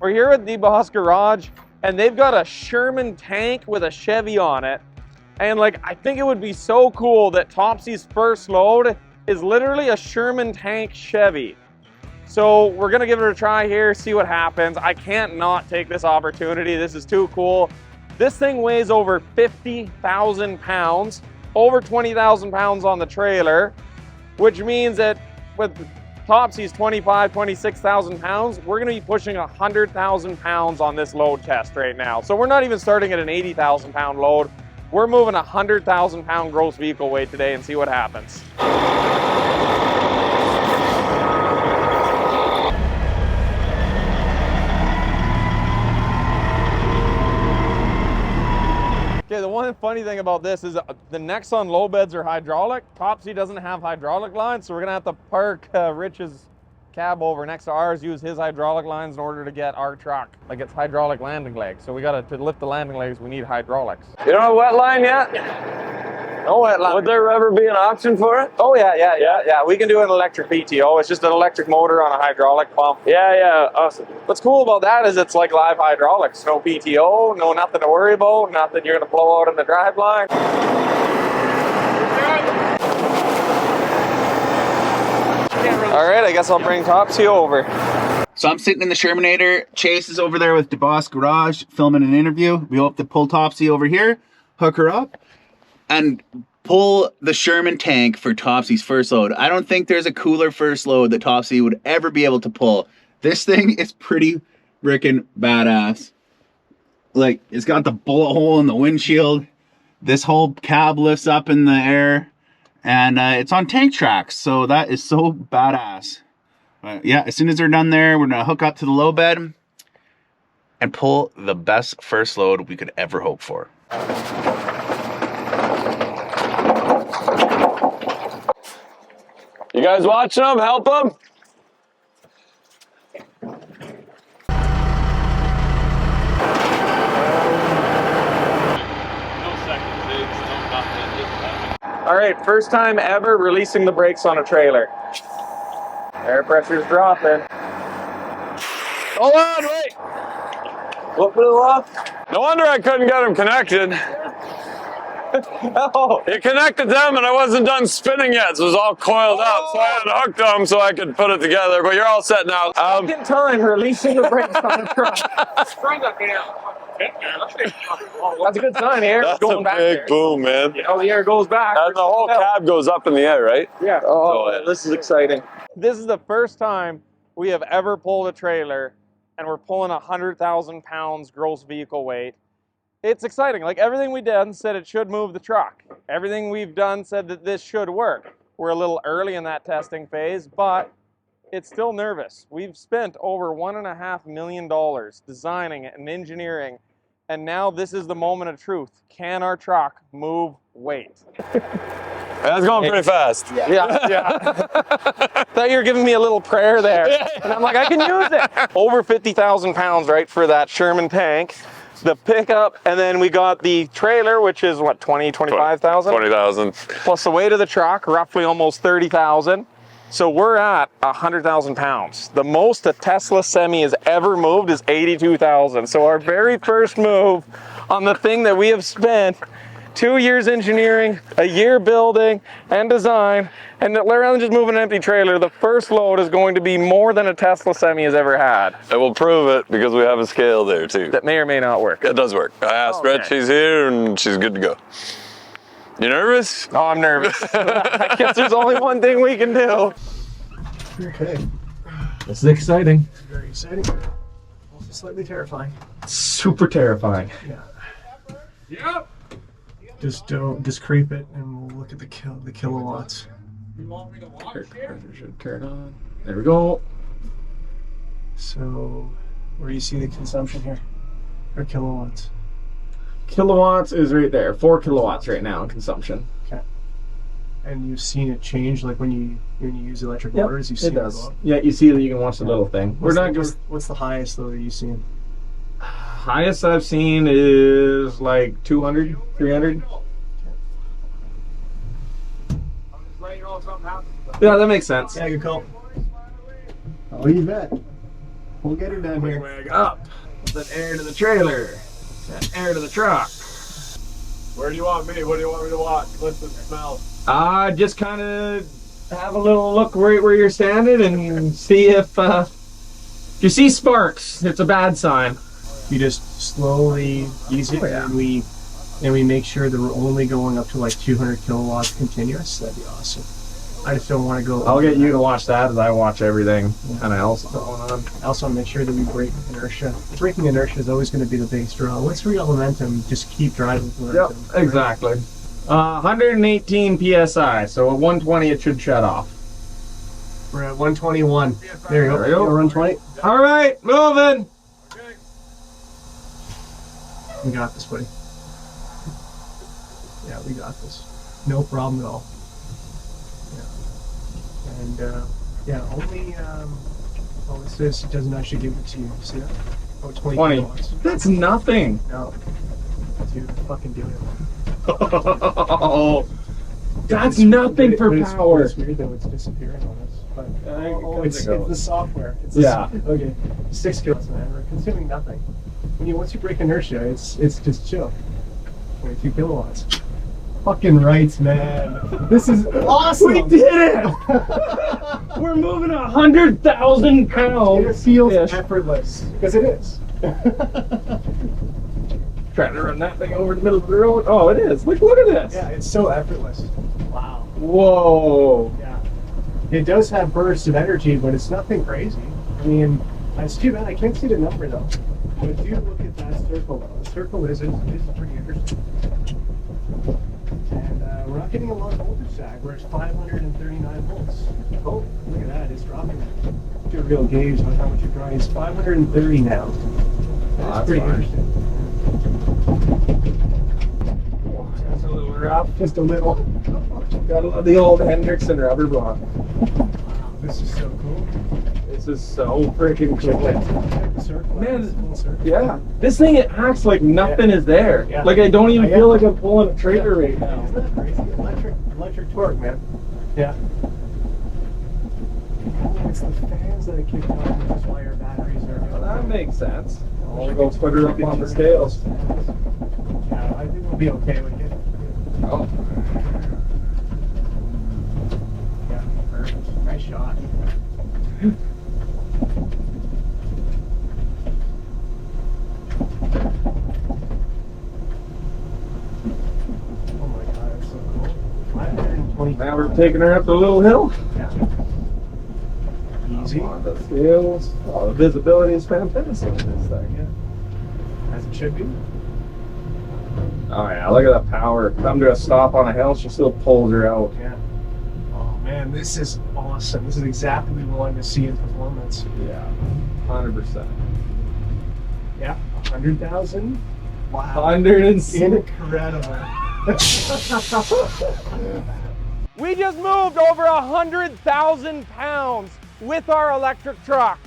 We're here at Deboss Garage, and they've got a Sherman tank with a Chevy on it. And like, I think it would be so cool that Topsy's first load is literally a Sherman tank Chevy. So we're gonna give it a try here, see what happens. I can't not take this opportunity. This is too cool. This thing weighs over 50,000 pounds, over 20,000 pounds on the trailer, which means that with Topsy's 26,000 pounds, we're gonna be pushing 100,000 pounds on this load test right now. So we're not even starting at an 80,000 pound load. We're moving 100,000 pound gross vehicle weight today and see what happens. Okay, the one funny thing about this is the Nexon low beds are hydraulic. Topsy doesn't have hydraulic lines, so we're gonna have to park Rich's cab over next to ours, use his hydraulic lines in order to get our truck. Like, it's hydraulic landing legs, so we gotta, to lift the landing legs, we need hydraulics. You don't have a wet line yet? No wet line. Would there ever be an option for it? Oh yeah. We can do an electric PTO. It's just an electric motor on a hydraulic pump. Yeah, awesome. What's cool about that is it's like live hydraulics. No PTO, no nothing to worry about, nothing you're gonna blow out in the drive line. All right, I guess I'll bring Topsy over. So I'm sitting in the Shermanator. Chase is over there with Deboss Garage filming an interview. We hope to pull Topsy over here, hook her up, and pull the Sherman tank for Topsy's first load. I don't think there's a cooler first load that Topsy would ever be able to pull. This thing is pretty freaking badass. Like, it's got the bullet hole in the windshield. This whole cab lifts up in the air. And it's on tank tracks, so that is so badass. Yeah, as soon as they're done there, we're gonna hook up to the low bed and pull the best first load we could ever hope for. You guys watching them? Help them? All right, first time ever releasing the brakes on a trailer. Air pressure's dropping. Hold on, wait. What blew off? No wonder I couldn't get them connected. Oh. It connected them and I wasn't done spinning yet, so it was all coiled up. So I had to hook them so I could put it together, but you're all set now. Second time releasing the brakes on a truck. That's a good sign. The air That's going a back big there. boom, man. Oh, the air goes back. And the whole cab goes up in the air, right? Yeah. Oh, Oh, this is exciting. This is the first time we have ever pulled a trailer, and we're pulling 100,000 pounds gross vehicle weight. It's exciting. Like, everything we done said it should move the truck. Everything we've done said that this should work. We're a little early in that testing phase, but it's still nervous. We've spent over $1.5 million designing it and engineering, and now this is the moment of truth. Can our truck move weight? That's going pretty fast. Yeah. Thought you were giving me a little prayer there. And I'm like, I can use it. Over 50,000 pounds, right, for that Sherman tank. The pickup, and then we got the trailer, which is what, 25,000? 20,000. Plus the weight of the truck, roughly almost 30,000. So we're at 100,000 pounds. The most a Tesla Semi has ever moved is 82,000. So our very first move on the thing that we have spent 2 years engineering, a year building and design, and rather than just moving an empty trailer, the first load is going to be more than a Tesla Semi has ever had. It will prove it because we have a scale there too. That may or may not work. It does work. I asked Okay. Rich, she's here and she's good to go. You nervous? Oh, I'm nervous. I guess there's only one thing we can do. Okay. This is exciting. Very exciting. Also slightly terrifying. Super terrifying. Yeah. Yep. Just creep it and we'll look at the kilowatts. You want me to watch here? Should turn on. There we go. So, where do you see the consumption here? Or kilowatts? Kilowatts is right there. 4 kilowatts right now in consumption. Okay. And you've seen it change, like when you use electric motors, you've seen it does. go up? Yeah, you see that you can watch the little thing. What's the highest though that you've seen? Highest I've seen is like 200, 300. Yeah, that makes sense. Yeah, good call. Oh, you bet. We'll get her done here. Wig up. Then air to the trailer. Then air to the truck. Where do you want me? What do you want me to watch? Listen, smell. Just kind of have a little look right where you're standing and see if you see sparks. It's a bad sign. You just slowly ease it, and we make sure that we're only going up to like 200 kilowatts continuous. That'd be awesome. I just don't want to go. I'll get you to watch that as I watch everything kind of else going on. I also want to make sure that we break inertia. Breaking inertia is always going to be the biggest draw. Once we got momentum, just keep driving with momentum. Yep, exactly. 118 psi, so at 120 it should shut off. We're at 121. There you go. There we go. We're 120. All right, moving. We got this, buddy. Yeah, we got this. No problem at all. Yeah. And yeah, only oh, it doesn't actually give it to you. See that? Oh, 20 kilowatts. That's nothing. No. Dude, fucking do it. Oh, that's nothing for power. It's weird though, it's disappearing on us. But it's goes. the software. It's okay. 6 kilowatts, man. We're consuming nothing. Once you break inertia, it's just chill. 22 kilowatts. Fucking rights, man. This is awesome. We did it! We're moving 100,000 pounds. It feels effortless because it is. Trying to run that thing over the middle of the road. Oh, it is. Look at this. Yeah, it's so effortless. Wow. Whoa. Yeah. It does have bursts of energy, but it's nothing crazy. I mean, it's too bad I can't see the number though. But do look at that circle though. The circle is pretty interesting. And we're not getting a lot of voltage sag. We're at 539 volts. Oh, look at that. It's dropping. Do a real gauge on how much you're drawing. It's 530 now. That's pretty interesting. That's a little rough. Just a little. Gotta love the old Hendrickson rubber block. Wow, this is so cool. This is so freaking cool. Check the circle. Man, It's full circle. Yeah. This thing, it acts like nothing is there. Yeah. Like I don't even Yeah. feel like I'm pulling a trailer right now. Isn't that crazy? Electric torque, man. Yeah. Oh, it's the fans that I kicked on, which is why our batteries are Well, that makes sense. I'll go put her up on the scales. Yeah, I think we'll be okay with it. Oh. Yeah, perfect. Nice shot. Oh my god, it's so cool. 520. Now we're taking her up the little hill. Yeah. Easy. On the scales. Oh, the visibility is fantastic in this thing. Yeah. As it should be. Oh yeah, look at that power. Come to a stop on a hill, she still pulls her out. Yeah. Oh man, this is awesome. This is exactly what we wanted to see in performance. Yeah, 100%. Yeah, 100,000. Wow. 106. Incredible. We just moved over 100,000 pounds with our electric truck.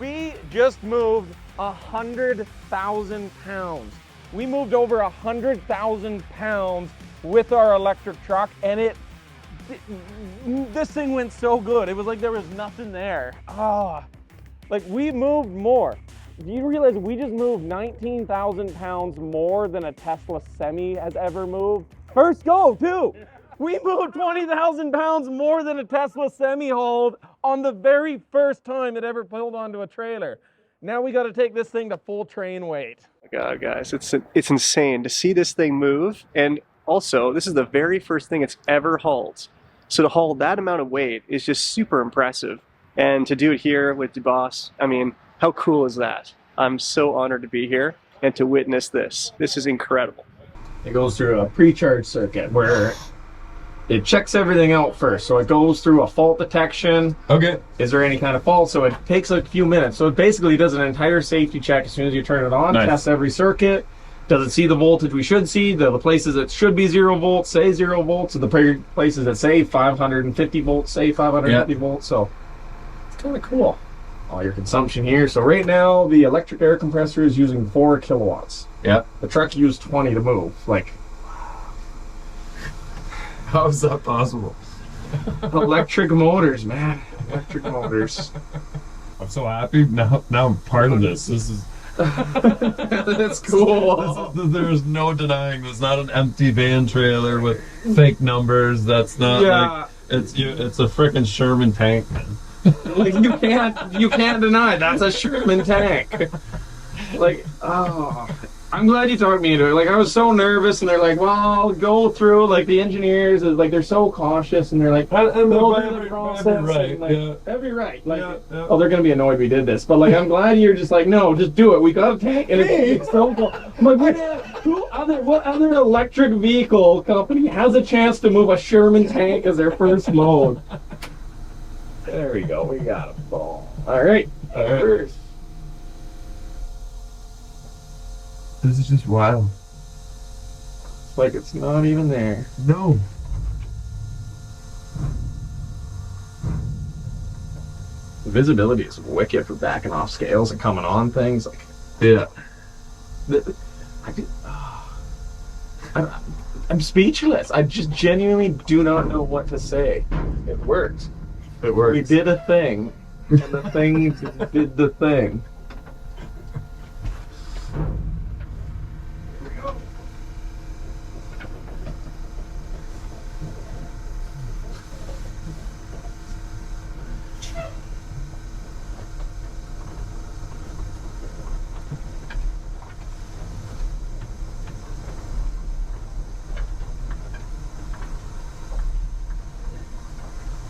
We just moved 100,000 pounds. We moved over 100,000 pounds with our electric truck, and this thing went so good. It was like there was nothing there. Like we moved more. Do you realize we just moved 19,000 pounds more than a Tesla Semi has ever moved? First go, too. We moved 20,000 pounds more than a Tesla Semi hauled on the very first time it ever pulled onto a trailer. Now we got to take this thing to full train weight. God, guys, it's insane to see this thing move. And also, this is the very first thing it's ever hauled. So to haul that amount of weight is just super impressive. And to do it here with Deboss, I mean, how cool is that? I'm so honored to be here and to witness this. This is incredible. It goes through a pre-charge circuit where it checks everything out first. So it goes through a fault detection. Okay. Is there any kind of fault? So it takes a few minutes. So it basically does an entire safety check as soon as you turn it on. Nice. Tests every circuit. Does it see the voltage we should see? The places that should be 0 volts say 0 volts. And the places that say 550 volts say 550 volts. So it's kind of cool. All your consumption here. So right now the electric air compressor is using 4 kilowatts. Yeah. The truck used 20 to move. Like, how is that possible? electric motors, man. Electric motors. I'm so happy now. Now I'm part of this. This is. That's cool. There's no denying. There's not an empty van trailer with fake numbers. That's not like it's a freaking Sherman tank, man. Like you can't deny that's a Sherman tank. Like, oh, I'm glad you talked me into it. Like, I was so nervous, and they're like, well, I'll go through, like, the engineers, like, they're so cautious, and they're like, And go by through the process. right, and, like, every right. Like, Yeah. oh, they're going to be annoyed we did this. But, like, I'm glad you're just like, no, just do it. We got a tank, and it's so cool. I'm like, what other electric vehicle company has a chance to move a Sherman tank as their first load? There we go. We got a ball. All right. First. This is just wild. It's like it's not even there. No. The visibility is wicked for backing off scales and coming on things. Like, Yeah. I'm speechless. I just genuinely do not know what to say. It works. It works. We did a thing, and the thing did the thing.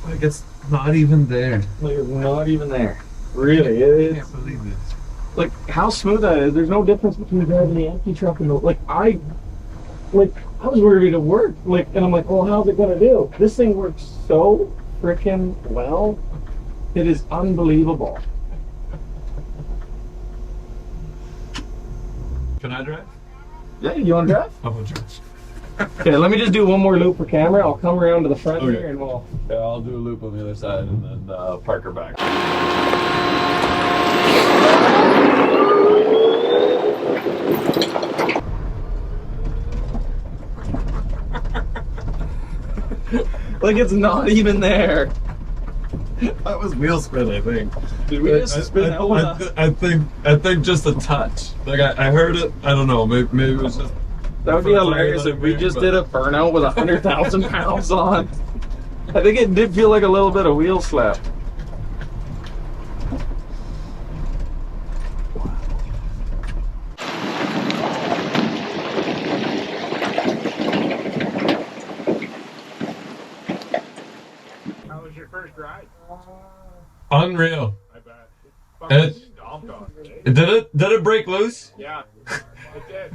Like it's not even there. Like, it's not even there. Really, it I is. can't believe this. Like, how smooth that is. There's no difference between driving the empty truck and the, I was ready to work. Like, and I'm like, well, how's it gonna do? This thing works so freaking well. It is unbelievable. Can I drive? Yeah, you wanna drive? I will drive. Okay, let me just do one more loop for camera. I'll come around to the front Okay. here and we'll... Yeah, I'll do a loop on the other side and then park her back. Like, it's not even there. That was wheel spin, I think. Did we just spin out with us? I think just a touch. Like I heard it. I don't know. Maybe it was just. That would be hilarious if we just did a burnout with 100,000 pounds on. I think it did feel like a little bit of wheel slip. How was your first ride? Unreal. I bet. It- Stomped on, right? Did it break loose? Yeah, it did.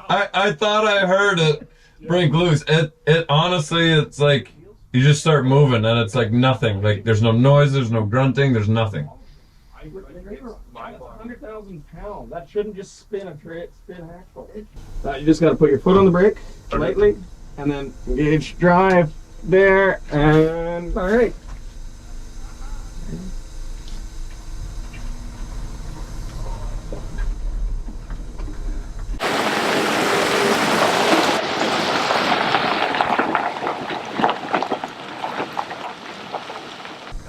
I thought I heard it break loose. It honestly, it's like you just start moving and it's like nothing. Like there's no noise, there's no grunting, there's nothing. 100,000 pounds. That shouldn't just spin axle. You just got to put your foot on the brake lightly, and then engage drive there, and all right.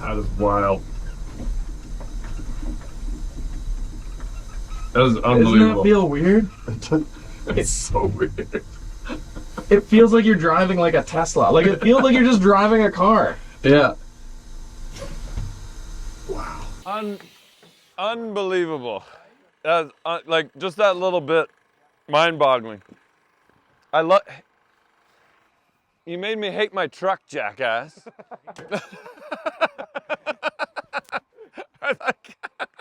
That is wild. That was Doesn't unbelievable. that feel weird? It's so weird. It feels like you're driving like a Tesla. Like it feels like you're just driving a car. Yeah. Wow. Unbelievable. That's like just that little bit, mind-boggling. You made me hate my truck, jackass.